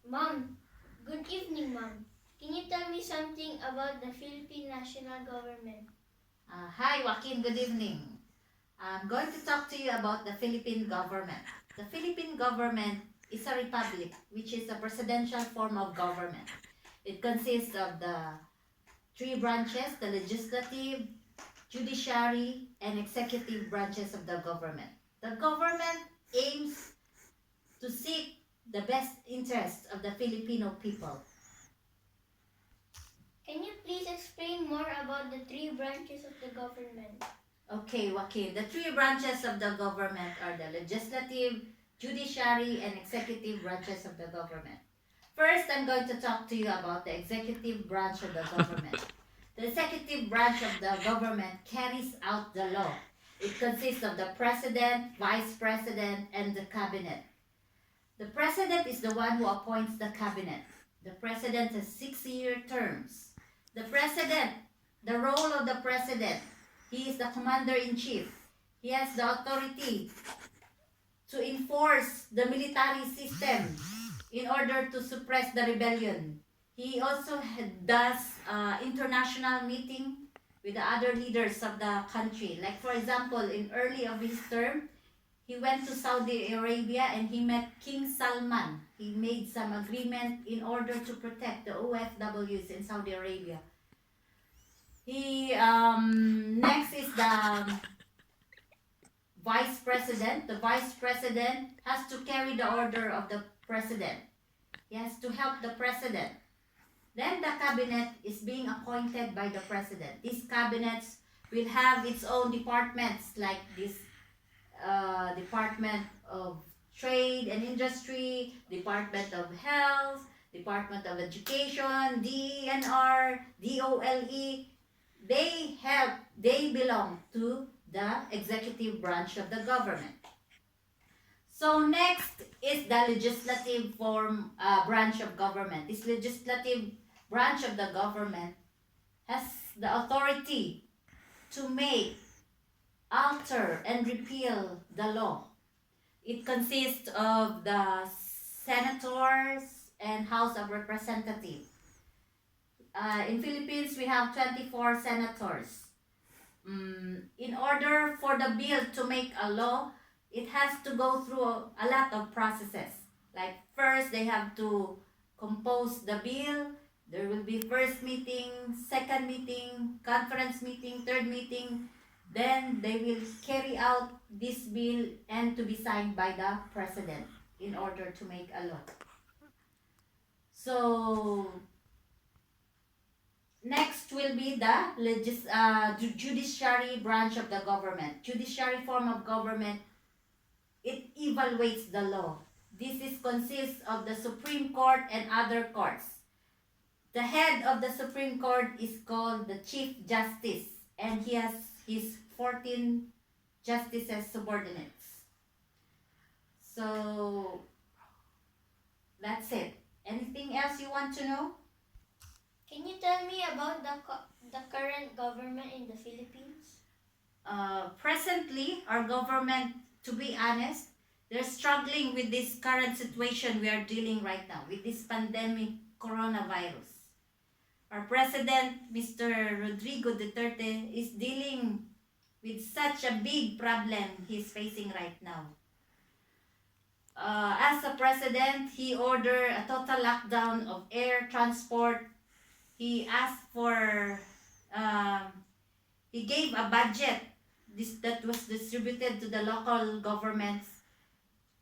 Mom, good evening, Mom. Can you tell me something about the Philippine national government? Hi, Joaquin. Good evening. I'm going to talk to you about the Philippine government. The Philippine government is a republic, which is a presidential form of government. It consists of the three branches, the legislative, judiciary, and executive branches of the government. The government aims to seek the best interests of the Filipino people. Can you please explain more about the three branches of the government? Okay, Joaquin. The three branches of the government are the legislative, judiciary, and executive branches of the government. First, I'm going to talk to you about the executive branch of the government. The executive branch of the government carries out the law. It consists of the president, vice president, and the cabinet. The president is the one who appoints the cabinet. The president has 6-year terms. The role of the president, he is the commander-in-chief. He has the authority to enforce the military system in order to suppress the rebellion. He also does international meeting with the other leaders of the country. Like for example, in early of his term, he went to Saudi Arabia and he met King Salman. He made some agreement in order to protect the OFWs in Saudi Arabia. He next is the vice president. The vice president has to carry the order of the president. He has to help the president. Then the cabinet is being appointed by the president. These cabinets will have its own departments, like this Department of Trade and Industry, Department of Health, Department of Education, DENR, DOLE. They belong to the executive branch of the government. So next is the legislative branch of government. This legislative branch of the government has the authority to make, alter, and repeal the law. It consists of the senators and House of Representatives. In Philippines, we have 24 senators. In order for the bill to make a law, it has to go through a lot of processes. Like first, they have to compose the bill. There will be first meeting, second meeting, conference meeting, third meeting. Then they will carry out this bill and to be signed by the president in order to make a law. So next will be the judiciary branch of the government. Judiciary form of government, it evaluates the law. This consists of the Supreme Court and other courts. The head of the Supreme Court is called the Chief Justice, and he has his 14 justices subordinates. So that's it. Anything else you want to know? Can you tell me about the current government in the Philippines? Presently, our government, to be honest, they're struggling with this current situation we are dealing right now, with this pandemic coronavirus. Our president, Mr. Rodrigo Duterte, is dealing with such a big problem he's facing right now. As a president, he ordered a total lockdown of air transport. He asked for, he gave a budget that was distributed to the local governments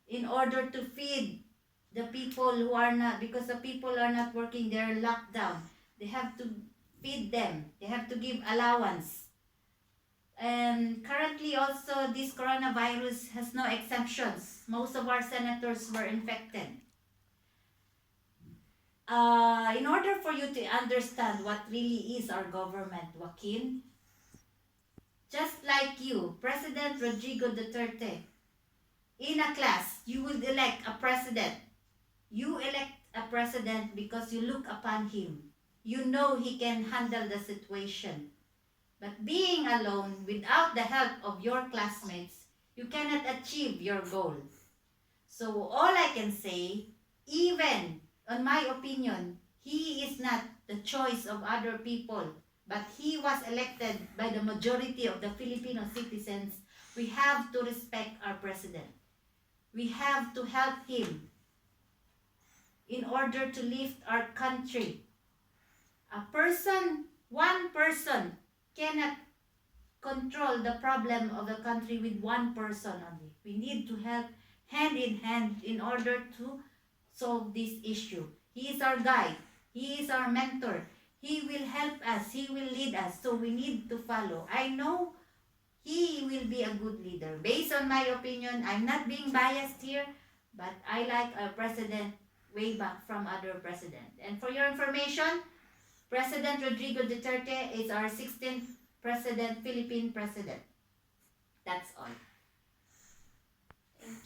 in order to feed the people who are not, because the people are not working, they're locked down. They have to feed them. They have to give allowance. And currently also this coronavirus has no exemptions. Most of our senators were infected. In order for you to understand what really is our government, Joaquin, just like you, President Rodrigo Duterte, in a class, you would elect a president. You elect a president because you look upon him. You know he can handle the situation. But being alone, without the help of your classmates, you cannot achieve your goal. So all I can say, even on my opinion, he is not the choice of other people, but he was elected by the majority of the Filipino citizens. We have to respect our president. We have to help him in order to lift our country. One person cannot control the problem of the country with one person only. We need to help hand in hand in order to solve this issue. He is our guide. He is our mentor. He will help us. He will lead us. So we need to follow. I know he will be a good leader. Based on my opinion, I'm not being biased here, but I like our president way back from other president. And for your information, President Rodrigo Duterte is our 16th Philippine president. That's all.